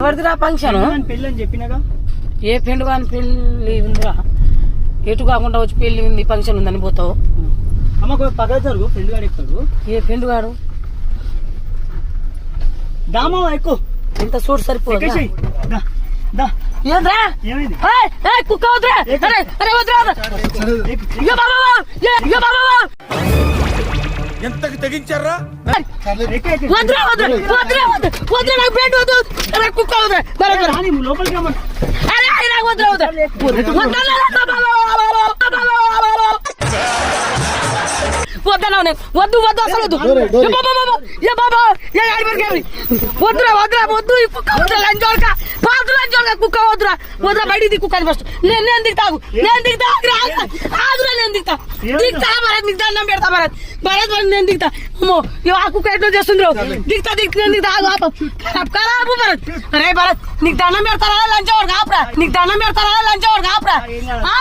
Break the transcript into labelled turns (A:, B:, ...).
A: ఎవరిదిరా function?
B: పెళ్లి అని చెప్పినాగా.
A: ఏ పెండు కాని పెళ్లి ఉందిరా? ఎటు కాకుండా వచ్చి పెళ్లి ఉంది ఫంక్షన్ ఉందని పోతావు.
B: అమ్మ పక్క జరుగు, పెళ్లి గాడు ఎక్కుతాడు.
A: ఏ పెండు గాడు?
B: దామా ఎక్కువ
A: ఇంత చూడు సరిపోదు.
B: ఏమైంది?
A: కుక్క వద్దురా. అరే వద్దురా.
C: ఎంతకు తెగించారా?
A: వద్దురా వద్దురా వద్దురా వద్దురా నాకు బెడ్ వద్దు. కుక్క వద్దురా.
B: లోపలికి రమ్మని.
A: అరే వద్దురా వద్దురా వద్దనా వద్దు వద్దు అసలు వద్దు. వద్దురా వద్దురా వద్దు. ఈ కుక్క వద్దురా. లంచోడక పాత లంచోడక కుక్క వద్దురా. వద్దురా బయటికి కుక్కని ఫస్ట్. నేను దిగుతాగు. నేను దిగుతా ఆగురా. నేను దిగుతా భరత్. నీకు దండం పెడతా భరత్. భరత్ నేను దిగుతా. అమ్మో ఆ కుక్క ఎట్లా చేస్తుంది? దిగుతా నేను దిగుతా. ఆగు ఖరాబు భరత్. అరే భరత్ నీకు దండం పెడతారా లంచోడక ఆపరా. నీకు దండం పెడతారా లంచోడక ఆపరా.